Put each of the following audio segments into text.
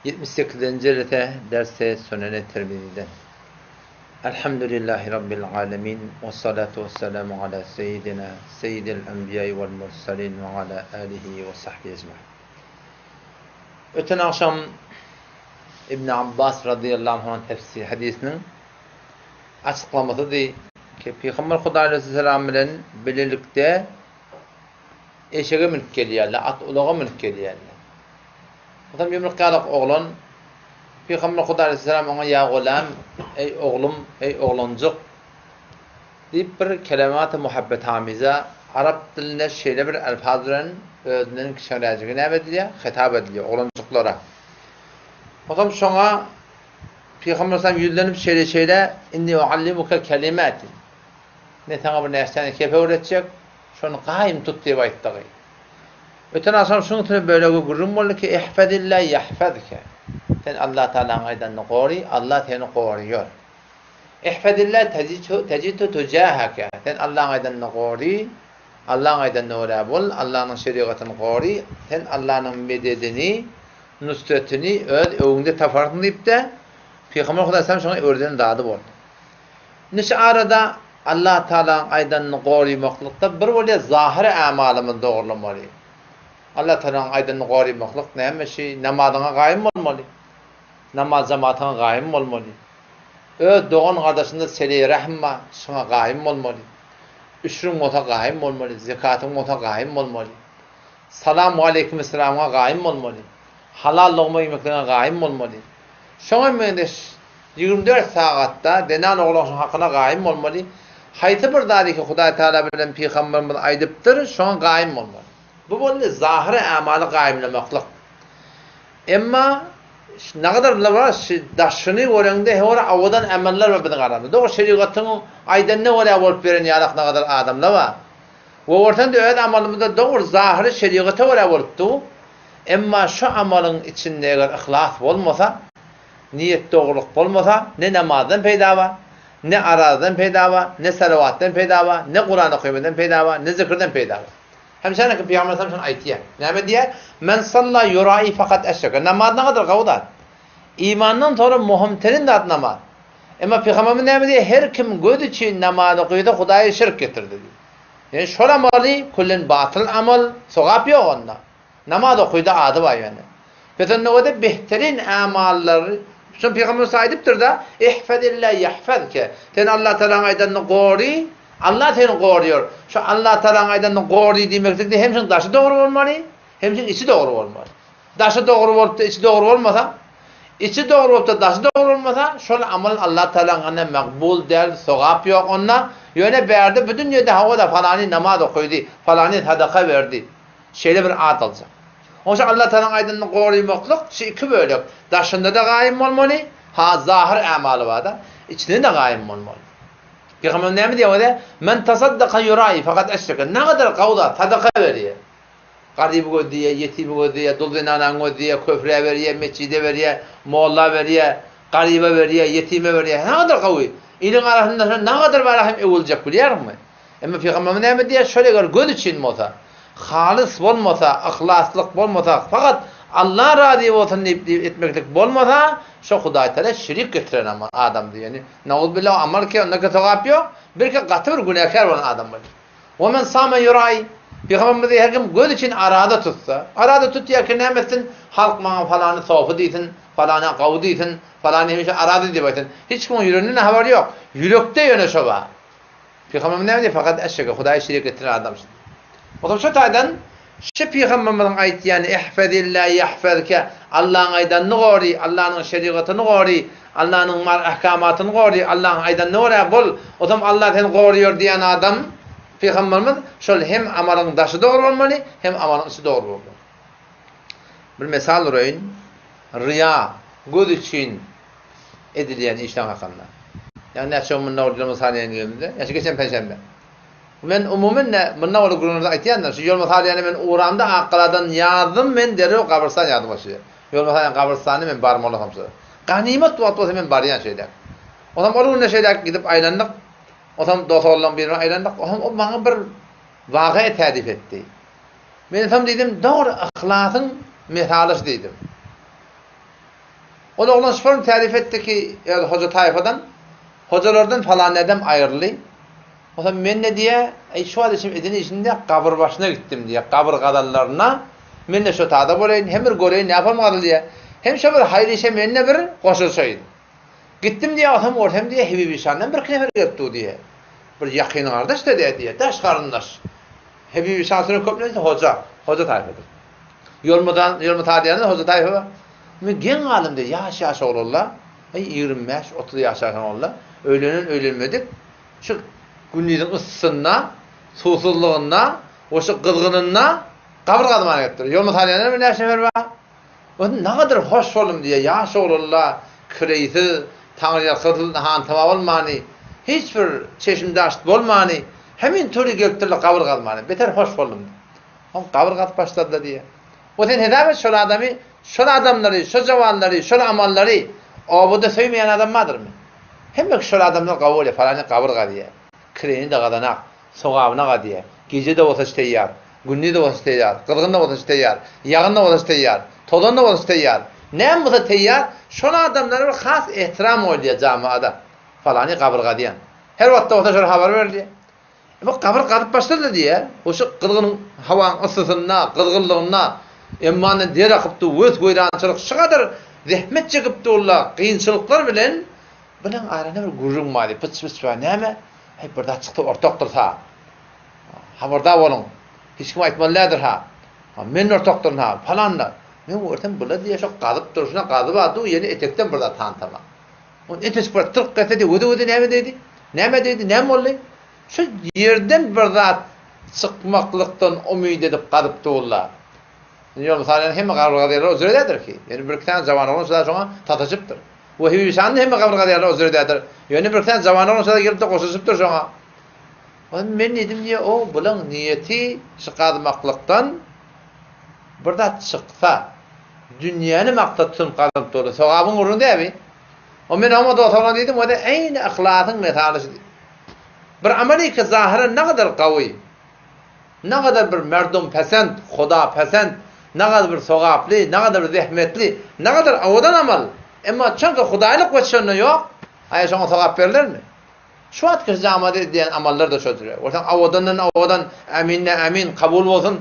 78. rete derse Sünen-i Tirmizi'den. Elhamdülillahi Rabbil alemin. Ve salatu ve selamu ala seyyidina seyyidil enbiyayı vel mursalin ve ala alihi ve sahbihi ecmaîn. Öten akşam İbn Abbas radıyallahu anh tefsir hadisinin açıklaması değil ki Peygamber Huda aleyhisselam bilen birlikte eşeğe minip gelýärler, at ulağa minip gelýärler. Adam yumruk qalaq oğlan Peygamber Huda aleyhisselam ona ya gulam, ey oğlum, ey oğlancık deyip bir kelimat-ı muhabbetamize Arap dilinde şeýle bir elfazların özünden kişilerine ne ediliyor? Hitap ediliyor oğlancıklara. Adam şoňa Peygamber sallallahu yüzlenip şeýle inni uallimuka kelimat. Ne sana bir näseni kepe öğretecek? Şonu gaýym tut diýip aýtdy. Öten asam şunu tüne böyle gurrum boldy ki ihfazillah yahfazka. Sen Allah Teala'nın aydanını gori, Allah seni goriyor. İhfazillah tejidu tujahaka. Sen Allah'ın aydanını gori, Allah'ın aydanını öğrebol, Allah'ın şeriatını gori, sen Allah'ın mededini, nusretini öz öňünde tafardyň diýip de Peygamber Huda sallallahu aleyhi ve sellem ördeni dadı boldy. Niş arada Allah Teala'nın aydanını gorimaklıkta bir bolýa zahir amalymyz dogurlamaly. Allah Teala'nın aydanını gorimaklyk näme namazyna gaýym bolmaly. Namaz jamatyna gaýym bolmaly. Öz dogan gardaşynda sele rahma şoňa gaýym bolmaly. Üçrüň mota gaýym bolmaly, zekatyň mota gaýym bolmaly. Salamu aleykum selamga gaýym bolmaly. Halal lokma ýemeklerine gaýym bolmaly. Şoňa mendeş 24 sagatda denan oglaşyň hakyna gaýym bolmaly. Haýsy bir zady ki Hudaý Taala bilen Peygamberimiz aýdypdyr, şoňa gaýym bolmaly. Bu boldy zahiri amaly gaýymlamaklyk. Emma naqadar var daşyny görende hora awadan amallar we biziň arada. Dog şeriatyň aýdanny wala bolup beren ýalak naqadar adamlar var. We ortanda öýet amalymyzda dog zahiri şeriaty wala bolupdy. Emma şu amalyň içinde eger ihlas bolmasa, niyet dogurluk bolmasa, ne namazdan peýda bar, ne aradan peýda bar, ne salawatdan peýda bar, ne Qur'an okuýmadan peýda bar, ne zikirden peýda bar. Hemşana ki Peygamber sallallahu aleyhi ve sellem aýtýar. Näme diýär? Men salla yura'i fakat eşreka. Namazdan kadar gawdat. İmandan sonra muhimterin de namaz. Emma Peygamberimiz näme diýär? Her kim göz için namaz okuýda Hudaýa şirk getirdi. Yani şol amaly kullin batıl amal, sogap ýok onda. Namaz okuýda ady bar ýani. Bezen näde behterin amallar şu Peygamber saýdypdyr da ihfazillah yahfazka. Sen Allah Teala'nın aýdanny gori, Allah seni goriyor. Şu Allah Teala'nın aýdanny gori diýmekde hemşin daşy dogry bolmaly, hemşin içi dogry bolmaly. Daşy dogry bolup da içi dogry bolmasa, içi dogry bolup da daşy dogry bolmasa, şol amal Allah Teala'nın makbul däl, sogap ýok onda. Ýöne berdi, bütün ýerde hawada falany namaz okuýdy, falany sadaka berdi. Şeýle bir at alsa. Oňa Allah Teala'nın aýdanny gorymaklyk şu iki bölek. Daşynda da gaýym bolmaly, ha zahir amaly bar da, içinde de gaýym bolmaly. Peygamber näme diýär? Men tasaddaqa yura'i fakat eşreka. Ne kadar gawda sadaka berýär. Garibi gödüye, yetimi gödüye, dulzinanan gödüye, köfre berýär, meçide berýär, molla berýär, garibe berýär, yetime berýär. Ne kadar gawy. İliň arasynda ne kadar barahim ewuljak bilýärmi? Emma Peygamber näme diýär? Şöyle gör göz için bolsa, halis bolmasa, ihlaslyk bolmasa, fakat Allah razy bolsun diýip etmeklik bolmasa, şu Hudaý Taala şirik getiren adam diýeni. Nauz billah amal ki onda sogap ýok, belki gaty bir günahkar bolan adam bolar. Wa men sama yurai, Peygamber her kim göz için arada tutsa, arada tutýar ki nämesin halk maňa falany sowfy diýsin, falany gawy diýsin, falany hemişe arada diýip aýtyn. Hiç kim ýüreginde habary ýok. Yürekde ýöne şo bar. Peygamber näme diýär? Fakat eşşeke Hudaý şirik getiren adam. O şu taýdan şu Peygamberimiň aýtýany ihfazillah yahfazka. Allah'ın aýdanny gori, Allah'ın şeriatyny gori, Allah'ın ahkamatyny gori, Allah'ın aýdanny gori bol. O zaman Allah seni goriyor diýen adam Peygamberimiz şol hem amalyň daşy dogry bolmaly, hem amalyň içi dogry bolmaly. Bir mesal öýün, riya, göz için edilýän işler hakynda. Yani näçe munna urulma sanýanymda, ýa-da geçen peşembe. Men umumen munna ol gurunda aýtýanlar, şu ýol mesalyny men uğramda aqladan ýazdym, men derew gabrystan ýazdym başy. Ýol mesalyny gabrystany men barmaly hamsa. Ganimet wagtda men barýan şeýler. Onam olugunda şeýler gidip aýlandyk. Onam dosorlan birine aýlandyk. O maňa bir wagya tädip etdi. Men hem diýdim, dogry ihlasyn mesaly diýdim. O da olan şoförün tarif etti ki hoca tayfadan, hocalardan falan adam ayrılı. O zaman men ne diye? Şu adışım edini içinde kabır başına gittim diye. Kabır kadallarına men de şu tada bolayın. Hem bir göreyin ne yapalım kadı diye. Hem şu bir hayır işe men ne bir koşulsaydı. Gittim diye adam ortam diye hebi bir şandan bir kemer yaptı diye. Bir yakın kardeş de diye. Taş karındaş. Hebi bir şansını köpneydi hoca. Hoca tayfadır. Yolma tadiyanın hoca tayfa. Men gen alim de yaş olurlar. 25 30 yaşayan olurlar. Öğlenmedik. Şu günlüğün ıssısına, susuzluğuna, o şu kızgınına kaburgadıma getiriyor. Yolma taliyanlar bir neşe var. O ne kadar hoş olum diye yaş olurlar. Kreysi, Tanrı'ya kızıl hantama olmani, hiçbir çeşimdaşt olmani, hemen türlü göktürlü kaburgadıma. Beter hoş olum. Ama kaburgat başladı diye. O sen hedef şöyle adamı, şöyle adamları, şöyle cavanları, şöyle amalları abuda söylemeyen adam mıdır mı? Hem şöyle adamlar kavule falan kaburga diye. Kreni de kadanak, soğağına diye. Gece de olsa teyyar, günlü de olsa teyyar, kırgın da olsa teyyar, yağın da olsa teyyar, tozun da olsa teyyar. Ne olsa teyyar, şöyle adamlara bir khas ihtiram oluyor camiada. Falan kaburga diyen. Her vakit olsa şöyle haber verdi. Bu kabur kadıp başladı diye. O şu kırgın havan ısısına, kırgınlığına, emmanın diğer akıptı, öz koyrançılık, şu kadar zahmet çekipti ola, kıyınçılıklar bilen arana bir gurrun mali, pıç var, neyme? Hey, burada çıktı ortaktır ha. Ha burada olun. Hiç kim aytmalıdır ha. Men ortaktır ha, falanlar. Men ortam burada diye çok kadıp duruşuna kadıp adı, yeni etekten burada tantama. On etes burada tırk kete de, öde neyme dedi? Neyme dedi, neyme oldu? Şu yerden burada çıkmaklıktan umid edip kadıp doğurlar. Yol mesela hem kaburga derler özür eder ki. Yani bir tane zaman olursa sonra tataşıptır. Bu hüvisan hem kaburga derler özür eder. Yani bir tane zaman olursa gelip de koşuşuptur sonra. Ben dedim diye o bunun niyeti çıkarmaklıktan burada çıksa dünyanı maktatın kadıp doğru. Sevabın uğrunda abi. O men ama da sonra dedim o da aynı ahlakın metalısı. Bir ameli ki zahiren ne kadar kavi. Ne kadar bir merdum pesend, Xuda pesend, ne kadar bir sogaplı, ne kadar bir zahmetli, ne kadar avadan amal. Ama çünkü Xudaylık veçşönü yok. Aya şuna sogap verilir mi? Şu at ki camide diyen amallar da şöyle. Ortan avadan emin kabul olsun.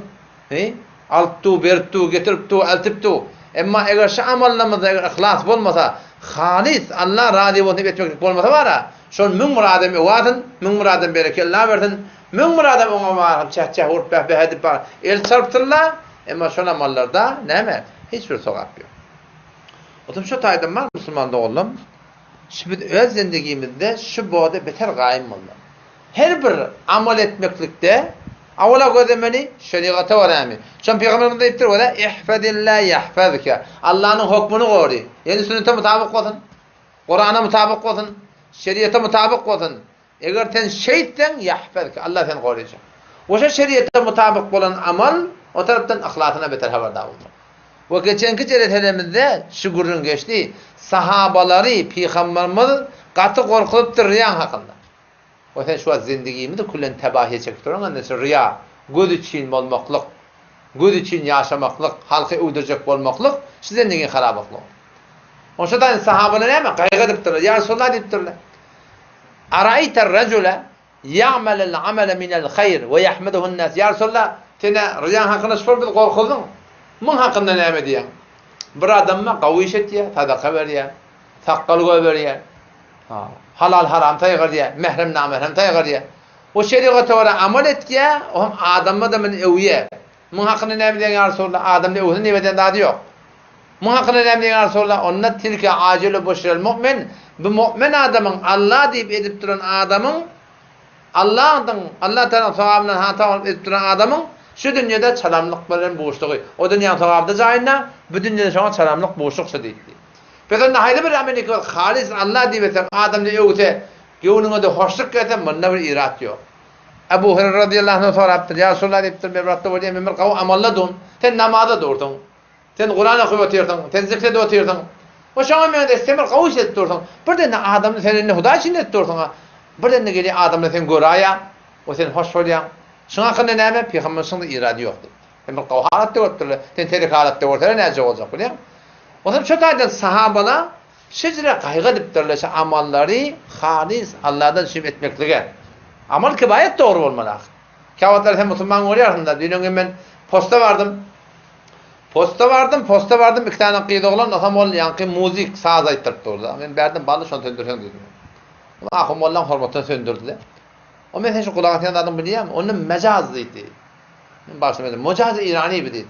Alttu, berttu, getiriptu, eltiptu. Ama eğer şu amallarımızda eğer ihlas olmasa, halis Allah razı olsun etmek olmasa var ya, şun min muradem evatın, min muradem berekellah versin, min muradem ona varım, çah vurup behedip var. El çarptırlar, ama şun amallarda neyme? Hiçbir sogap yok. Otum şu taydım var Müslüman da oğlum. Şimdi öz zindegimizde şu boğda beter gayim oldu. Her bir amal etmeklikte avla gözlemeni şeriata var yani. Çünkü Peygamberimiz deyiptir o da ihfazillah yahfazka. Allah'ın hükmünü koru. Yani sünnete mutabık olsun. Kur'an'a mutabık olsun. Şeriata mutabık olsun. Eğer sen şeyden yahfazka. Allah seni koruyacak. O şeriata mutabık olan amal o taraftan ahlakına beter haberdar oldu. O geçenki ceretelemizde şu gurrun geçti. Sahabaları Peygamberimiz katı korkulup riyan hakkında. O sen şu an zindegimizi kullen tebahiye çekip duran annesi riya, göz için olmaklık, göz için yaşamaklık, halkı uyduracak olmaklık, şu zindegin harabaklık. O şudan sahabalar neyme? Kaygı ediptirler. Ya Resulullah ediptirler. Arayter racule ya'melel amele minel hayr ve yahmeduhun nas. Ya Resulullah tene riyan hakkında şoför bir korkuldun. Mun hakkında neyme diyen? Bir adamma kaviş et ya, sadaka ver ya, sakkalı ver ya. Halal haram tayygar diye, mehrem namehrem tayygar diye. O şeriata vara amel et ya, o adamma da men eviye. Mun hakkında ne diyen ya Resulullah? Adamda evini neveden daha yok. Mun hakkında ne diyen ya Resulullah? Onna tilke acele boşrel mu'min. Bu mu'min adamın Allah deyip edip duran adamın Allah Teala sevabından hata edip duran adamın şu dünyada çalamlık bilen boşluğu. O dünyanın sevabı zayına, bu dünyada şu an çalamlık boşluksa deydi. Peki haydi bir Amerika halis Allah deyip adam diye öte gönlüne de hoşluk geten bunda bir irat yok. Ebu Hureyre radıyallahu anh soraptır. Ya Resulullah deyip bir rahatta var diye memur kavu amalladın. Sen namazda durdun. Sen Kur'an okuyup oturtun. Sen zikrede oturtun. O şan men de istemir kavu işlet durdun. Bir de adam senin Huda için et durdun. Bir de geli adamla sen göraya. O sen hoş oluyor. Şuna hakkında neyme? Peygamberimizin de iradı yoktu. Memur kavu halatta oturtun. Sen terik halatta oturtun. Ne olacak biliyor musun? O zaman şu taydan sahabalar şecre kaygı diptirleşe amalları halis Allah'dan şüphe etmeklige. Amal kibayet doğru olmalı. Kavatlar hem Müslüman oluyorlar. Dünün ben posta vardım. Posta vardım. İki tane kıyıda olan adam ol yankı müzik saz aytırıp durdu. Ben berdim balı şonu söndürsen dedim. Ahım olan hormatını söndürdü. O men şu kulağına tiyan adam biliyem. Onun mecazlıydı. Ben başlamadım. Mecaz İrani bir dedi.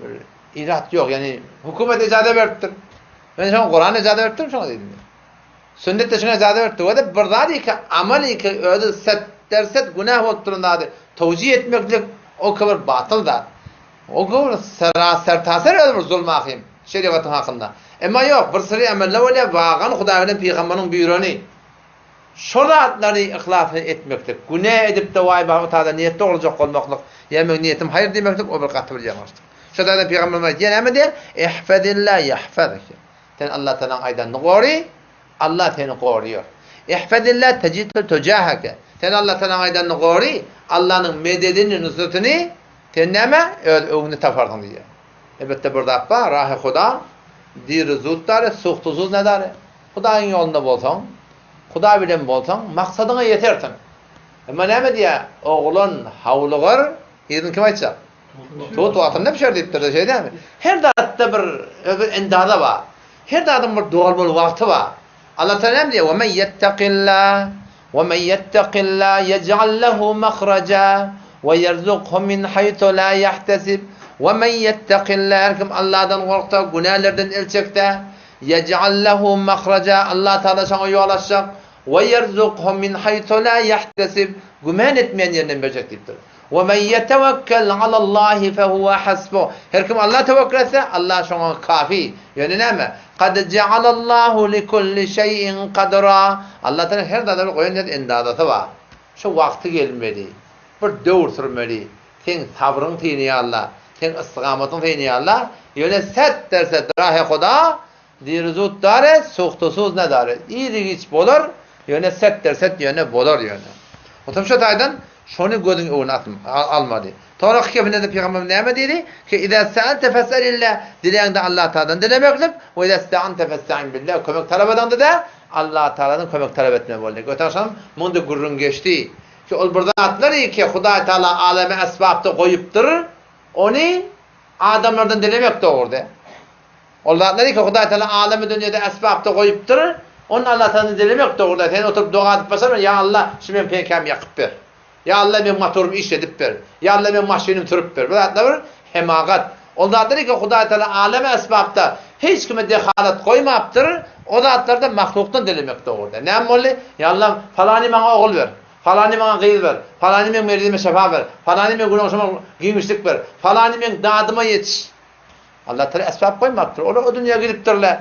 Böyle irat yok yani hükümet icade verdir. Ben şu Kur'an icade verdim şu dedim. Sünnet de şuna icade verdi. O da bırdari ki ameli ki öyle set derset günah olduğundadır. Tevcih etmeklik o kadar batıl da. O kadar seraser tasir eder zulmahim şeriatın hakkında. Ama yok bir sürü ameller öyle vagan Hudaýyň peýgamberiniň buyrugyny. Şoratları ihlaf etmeklik. Günah edip de vay bağı taada niyetli olacak olmaklık. Yemin niyetim hayır demeklik o bir katı bir yanlıştır. Şoratda Peygamberimiz diýen der? İhfazillah yahfazak. Sen Allah Teala aydan gori, Allah seni koruyor. İhfazillah tecid tujahaka. Sen Allah Teala aydan gori, Allah'ın mededini, nusratını teneme öňüne tapardyň diýär. Elbette burada apa rahy Huda dir zutlar suhtuzuz nedar. Hudaýyň ýolunda bolsaň, Huda bilen bolsaň maksadyňa ýetersiň. Emma näme diýär? Oğlan hawlygar, ýerden kim aýtsa? Tut atynda bir şey diýipdir şey diými? Her datda bir endada bar. Her dadym bir doğal bol wagty bar. Allah Teala diýär: "Ve men yettaqillah ve men yettaqillah yec'al lehu mahraja ve yerzuqhu min haythu la yahtasib." Ve men yettaqillah kim Allah'dan gorksa, günahlardan elçekde yec'al lehu mahraja Allah Teala şoňa ýol açjak ve yerzuqhu min haythu la yahtasib güman etmeýän ýerden berjek diýipdir. Ve men yetevekkel alallahi fehuve hasbuh. Her kim Allah tevekkül etse Allah şoňa kafi. Yani näme? Kad cealallahu likulli şeyin kadra. Allah Teala her dadary goýan endadaty bar. Şu wagty gelmeli. Bir döwür sürmeli. Sen sabryň tiýeni Allah. Sen istiqamatyň tiýeni Allah. Ýöne set derse rahe Huda dirzut dare suhtusuz ne dare. İýrigiç bolar. Ýöne set derse ýöne bolar ýöne. Otam şu taýdan şonu gödüň öňüne almady. Torak kepinde de Peygamber näme diýdi? Ki iza sa'alta fas'alillah. Dileýäňde Allah Taala'dan dilemeklik, we iza sta'anta fasta'in billah. Kömek talap edende de Allah Taala'dan kömek talap etme boldy. Götaşam mundu gurrun geçdi. Ki ol burada atlary ki Hudaý Taala aleme esbapda goýupdyr. Onu adamlardan dilemek doğurdu. Onlar dedi ki Hudaý Taala alemi dünýede esbapda goýupdyr. Onu Allah Taala'dan dilemek doğurdu. Sen oturup dua edip basar, ya Allah şu men peýkem ýakyp ber. Ya Allah men motorumy iş edip ber. Ya Allah men maşynymy türüp ber. Bu da hemagat. Onlar dedi ki Hudaý Taala alemi esbapda hiç kime dehalat goýmapdyr. O zatlarda mahlukdan dilemek doğurdu. Näme boldy? Ya Allah falany maňa ogul ber. Falany maňa gyz ber. Falany men merdime şefa ber. Falany men günahşyma giňişlik ber. Falany men dadyma ýetiş. Allah Teala esbab goýmapdyr. Olar o dünýäge giripdirler.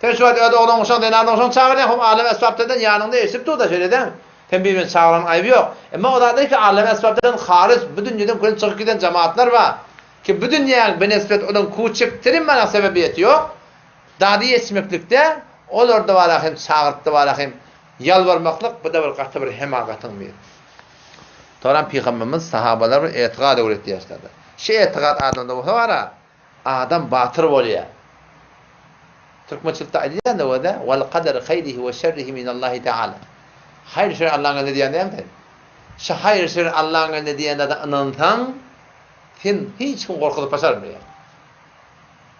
Teşwat öde olan uşak denardan uşak çağırýan hom alem esbabdan ýanynda eşip durda şeýleden. Sen bir men çağıran aýby ýok. Emma o da ki alem esbabdan hariç bu dünýeden köň çykyp giden jamaatlar bar. Ki bu dünýäge benesbet olan kuçykdyrin mana sebebiyeti ýok. Dady ýetmeklikde olarda bar hem çağırtdy bar hem yalvarmaklyk bu da bir gaty bir hemagatyň bir. Toran Peygamberimiz sahabalar etiqad öwretdi ýaşlady. Şu etiqad adamda bolsa bara adam batır bolýar. Türkmençilikde aýdýan da wada wal qadar khayrihi we şerrihi min Allah Taala. Hayır şer Allah'ın ne diýende hem de. Şu hayır şer Allah'ın ne diýende de inansan sen hiç kim gorkup başarmaýar.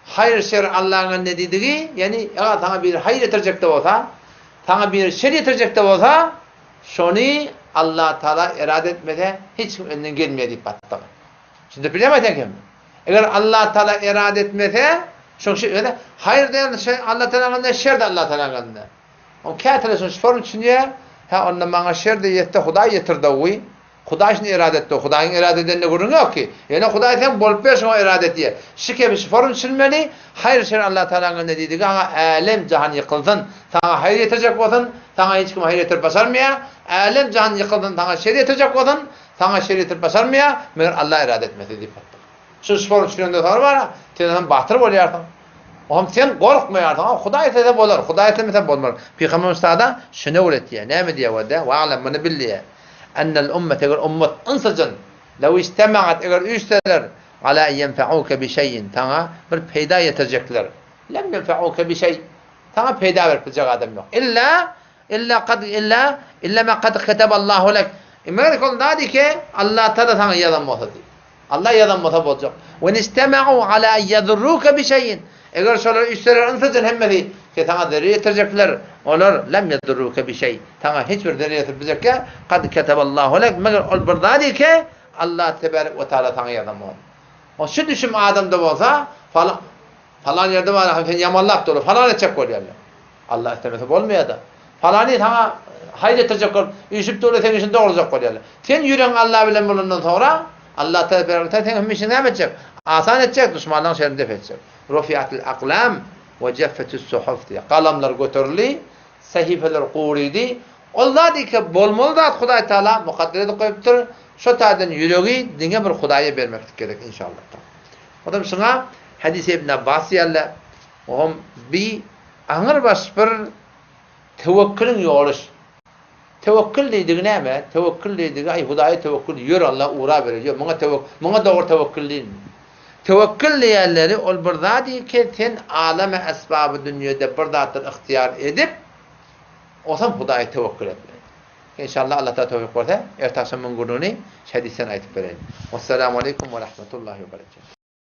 Hayır şer Allah'ın ne diýdigi, yani eger taňa bir hayır etirecek de bolsa, taňa bir şer etirecek de bolsa, şonu Allah Taala irade etmede hiç kim elinden gelmeýär diýip batdylar. Şimdi bilemeden kim? Eger Allah Taala irade etmese, şu şey hayır diýen şey Allah Taala'ndan şer de Allah Taala'ndan. O käteleşin şforun içinde ha onda maňa şer diýetde Hudaý ýetirdi oý. Hudaý şunu irade etdi. Hudaýyň irade edende gurun ýok ki. Ýene Hudaý sen bolup berşi o irade etdi. Şike bir şforun içilmeli. Hayır şer Allah Taala'ndan diýdi. Alem jahan ýykylsyn. Taňa hayır ýetirjek bolsan, taňa hiç kim hayır ýetirip basarmaýar. Alem jahan ýykylsyn, taňa şer ýetirjek bolsan, taňa şer ýetirip basarmaýar. Meger Allah irade etmedi diýip batdy. Şu şforun içinde var, sen batyr bolýarsyň. Oğlum sen korkmaýarsyň. Hudaý etse bolar, Hudaý etmese bolmaz. Peygamber Musa şunu öwretdi. Näme diýär wada? Wa alam mana billi. Annal ummet eger ummet insajan law istama'at eger üýseler ala yenfa'uka bi şeyin taňa bir peýda ýetirjekler. lem yenfa'uke bir şey. Sana peyda verecek adam yok. İlla ma kad kataballahu lek. Emek ol dedi ki Allah Teala sana yardım olacak. Allah yardım olacak. Ve istema'u ala yadurruke bir şeyin. Eğer şöyle üstler antıcın hemmeti ki sana deri getirecekler. Onlar lem yadurruke bir şey. Sana hiçbir deri getirecek ki kad kataballahu lek. Meğer ol bir dedi ki Allah Tebarek ve Teala sana yardım olacak. O şu düşün adamda olsa falan yerde var yamanlap dolu falan edecek oluyor. Allah istemese olmuyor da. Falani sana hayretecek ol. Yusuf dolu senin için doğuracak oluyor. Sen yüren Allah bilen bulundan sonra Allah Teala senin için ne yapacak? Asan edecek, düşmanların şerrini def edecek. Rufiatil aklam ve ceffetis suhuf diye. Kalamlar götürüldü, sahifeler kuğruydu. Allah diye ki bolmalı da Huday Teala mukaddere koyuptur. Şu tadan yüreği dine bir Hudaya vermek gerek inşallah. Adam şuna hadis-i İbn Abbas yerle o bir ağır bir tevekkülün yolu. Tevekkül dediği ne mi? Tevekkül dediği ay Hudaya tevekkül yürü Allah uğra veriyor. Bana doğru tevekkül değil mi? Tevekkül yerleri ol burada değil ki sen aleme esbabı dünyada buradadır ihtiyar edip o zaman Hudaya tevekkül etme. İnşallah Allah Teala tevfik verse ertesi gün gününü hadisen aytıp verelim. Vesselamu aleyküm ve rahmetullahi ve berekatuhu.